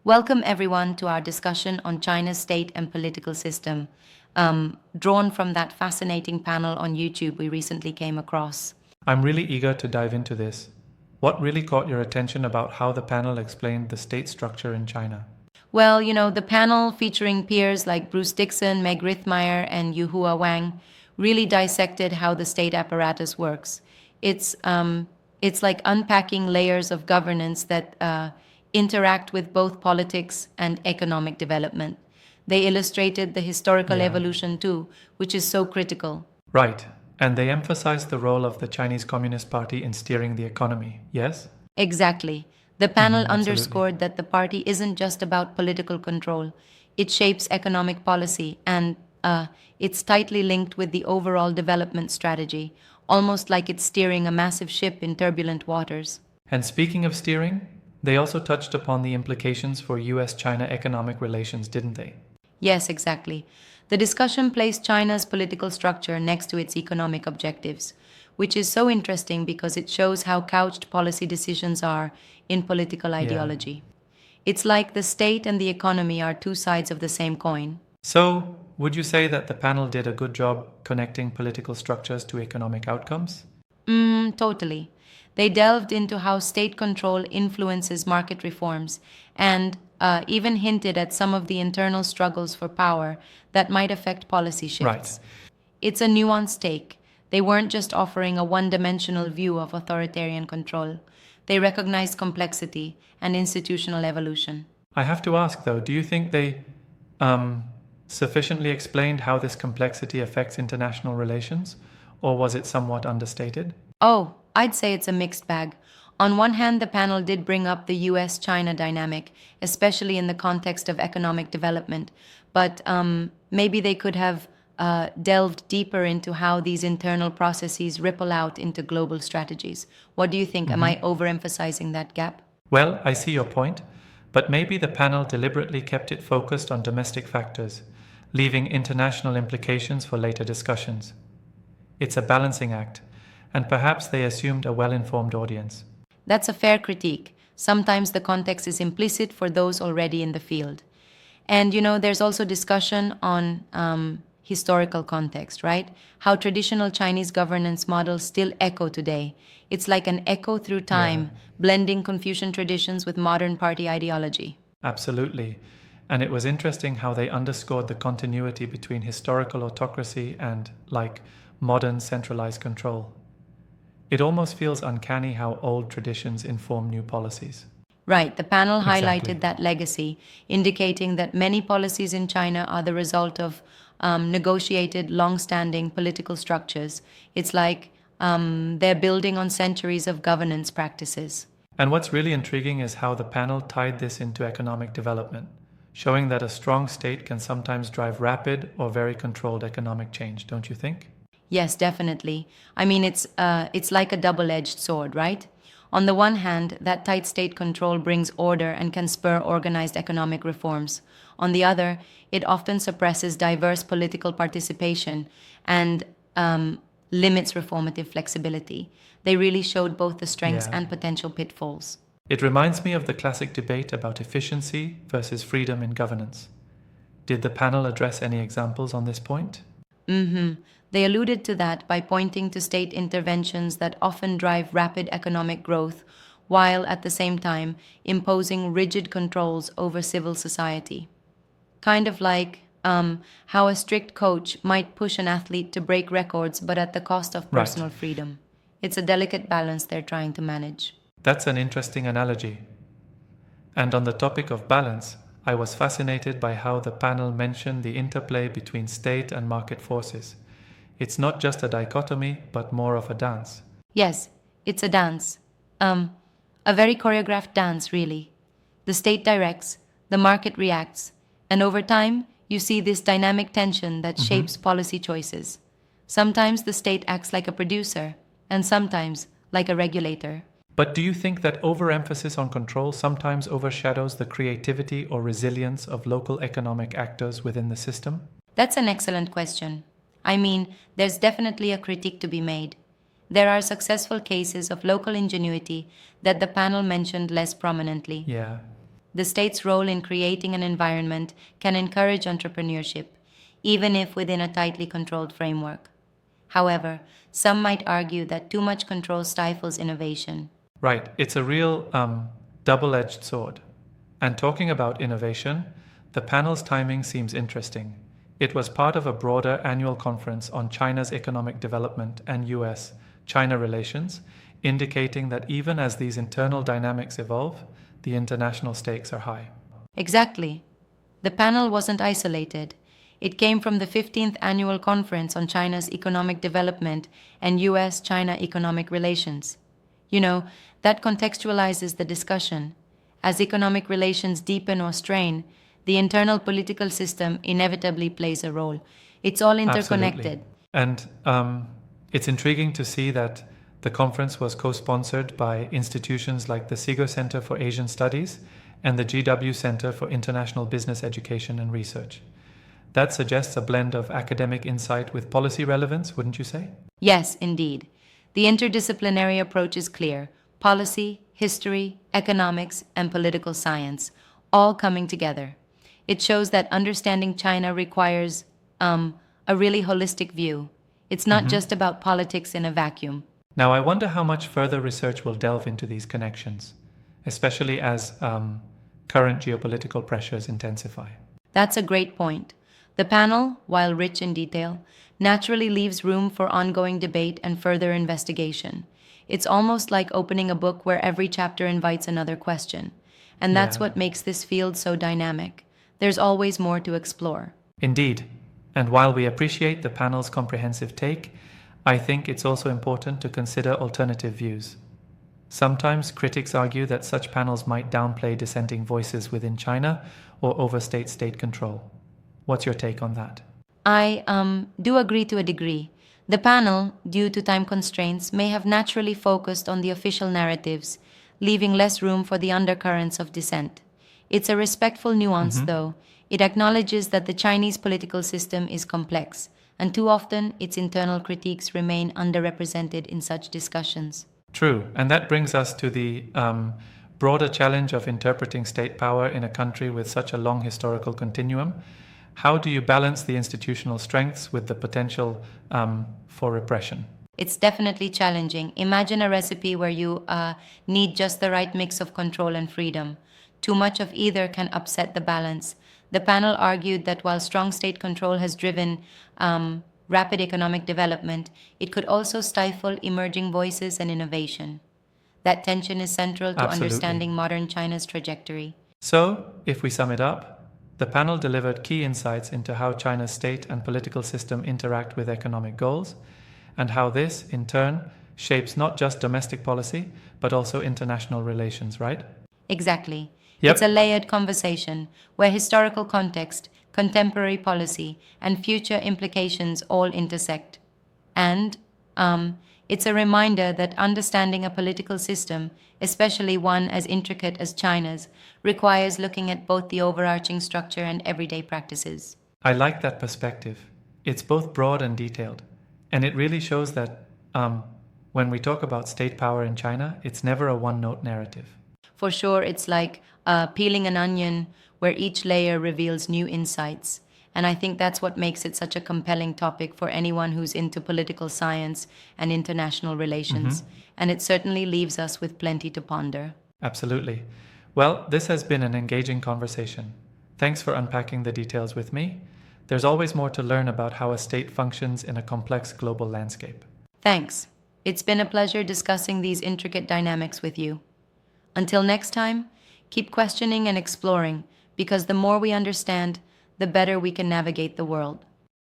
Welcome everyone to our discussion on China's state and political system, drawn from that fascinating panel on YouTube we recently came across. I'm really eager to dive into this. What really caught your attention about how the panel explained the state structure in China? Well, the panel featuring peers like Bruce Dixon, Meg Rithmeyer, and Yuhua Wang really dissected how the state apparatus works. It's um, it's like unpacking layers of governance that interact with both politics and economic development. They illustrated the historical Yeah. evolution too, which is so critical. Right. And they emphasized the role of the Chinese Communist Party in steering the economy, yes? Exactly. The panel Absolutely. underscored that the party isn't just about political control, it shapes economic policy and it's tightly linked with the overall development strategy, almost like it's steering a massive ship in turbulent waters. And speaking of steering, they also touched upon the implications for US China economic relations, didn't they? Yes, exactly. The discussion placed China's political structure next to its economic objectives, which is so interesting because it shows how couched policy decisions are in political Yeah. ideology. It's like the state and the economy are two sides of the same coin. So, would you say that the panel did a good job connecting political structures to economic outcomes? Totally. They delved into how state control influences market reforms and even hinted at some of the internal struggles for power that might affect policy Right. shifts. It's a nuanced take. They weren't just offering a one dimensional view of authoritarian control, they recognized complexity and institutional evolution. I have to ask though, do you think they um, sufficiently explained how this complexity affects international relations, or was it somewhat understated? Oh, I'd say it's a mixed bag. On one hand, the panel did bring up the US China dynamic, especially in the context of economic development, but maybe they could have delved deeper into how these internal processes ripple out into global strategies. What do you think? Am I overemphasizing that gap? Well, I see your point, but maybe the panel deliberately kept it focused on domestic factors, leaving international implications for later discussions. It's a balancing act, and perhaps they assumed a well informed audience. That's a fair critique. Sometimes the context is implicit for those already in the field. And there's also discussion on historical context, right? How traditional Chinese governance models still echo today. It's like an echo through Yeah. time, blending Confucian traditions with modern party ideology. Absolutely. And it was interesting how they underscored the continuity between historical autocracy and, like, modern centralized control. It almost feels uncanny how old traditions inform new policies. Right, the panel Exactly. highlighted that legacy, indicating that many policies in China are the result of negotiated, long standing political structures. It's like they're building on centuries of governance practices. And what's really intriguing is how the panel tied this into economic development, showing that a strong state can sometimes drive rapid or very controlled economic change, don't you think? Yes, definitely. I mean, it's like a double-edged sword, right? On the one hand, that tight state control brings order and can spur organized economic reforms. On the other, it often suppresses diverse political participation and limits reformative flexibility. They really showed both the strengths Yeah. and potential pitfalls. It reminds me of the classic debate about efficiency versus freedom in governance. Did the panel address any examples on this point? They alluded to that by pointing to state interventions that often drive rapid economic growth, while at the same time imposing rigid controls over civil society. Kind of like how a strict coach might push an athlete to break records but at the cost of Right. personal freedom. It's a delicate balance they're trying to manage. That's an interesting analogy. And on the topic of balance, I was fascinated by how the panel mentioned the interplay between state and market forces. It's not just a dichotomy, but more of a dance. Yes, it's a dance. Um, a very choreographed dance, really. The state directs, the market reacts, and over time, you see this dynamic tension that shapes policy choices. Sometimes the state acts like a producer, and sometimes like a regulator. But do you think that overemphasis on control sometimes overshadows the creativity or resilience of local economic actors within the system? That's an excellent question. I mean, there's definitely a critique to be made. There are successful cases of local ingenuity that the panel mentioned less prominently. Yeah. The state's role in creating an environment can encourage entrepreneurship, even if within a tightly controlled framework. However, some might argue that too much control stifles innovation. Right, it's a real double edged sword. And talking about innovation, the panel's timing seems interesting. It was part of a broader annual conference on China's economic development and US China relations, indicating that even as these internal dynamics evolve, the international stakes are high. Exactly. The panel wasn't isolated. It came from the 15th Annual Conference on China's Economic Development and US China Economic Relations. You know, that contextualizes the discussion. As economic relations deepen or strain, the internal political system inevitably plays a role. It's all interconnected. Absolutely. And it's intriguing to see that the conference was co-sponsored by institutions like the Seago Center for Asian Studies and the GW Center for International Business Education and Research. That suggests a blend of academic insight with policy relevance, wouldn't you say? Yes, indeed. The interdisciplinary approach is clear: policy, history, economics, and political science, all coming together. It shows that understanding China requires a really holistic view. It's not just about politics in a vacuum. Now, I wonder how much further research will delve into these connections, especially as current geopolitical pressures intensify. That's a great point. The panel, while rich in detail, naturally leaves room for ongoing debate and further investigation. It's almost like opening a book where every chapter invites another question. And that's Yeah. what makes this field so dynamic. There's always more to explore. Indeed. And while we appreciate the panel's comprehensive take, I think it's also important to consider alternative views. Sometimes critics argue that such panels might downplay dissenting voices within China or overstate state control. What's your take on that? I do agree to a degree. The panel, due to time constraints, may have naturally focused on the official narratives, leaving less room for the undercurrents of dissent. It's a respectful nuance, though. It acknowledges that the Chinese political system is complex, and too often its internal critiques remain underrepresented in such discussions. True, and that brings us to the broader challenge of interpreting state power in a country with such a long historical continuum. How do you balance the institutional strengths with the potential for repression? It's definitely challenging. Imagine a recipe where you need just the right mix of control and freedom. Too much of either can upset the balance. The panel argued that while strong state control has driven rapid economic development, it could also stifle emerging voices and innovation. That tension is central to Absolutely. understanding modern China's trajectory. So, if we sum it up, the panel delivered key insights into how China's state and political system interact with economic goals, and how this, in turn, shapes not just domestic policy, but also international relations, right? Exactly. Yep. It's a layered conversation where historical context, contemporary policy, and future implications all intersect. And it's a reminder that understanding a political system, especially one as intricate as China's, requires looking at both the overarching structure and everyday practices. I like that perspective. It's both broad and detailed. And it really shows that when we talk about state power in China, it's never a one-note narrative. For sure, it's like peeling an onion where each layer reveals new insights. And I think that's what makes it such a compelling topic for anyone who's into political science and international relations. And it certainly leaves us with plenty to ponder. Absolutely. Well, this has been an engaging conversation. Thanks for unpacking the details with me. There's always more to learn about how a state functions in a complex global landscape. Thanks. It's been a pleasure discussing these intricate dynamics with you. Until next time, keep questioning and exploring, because the more we understand, the better we can navigate the world.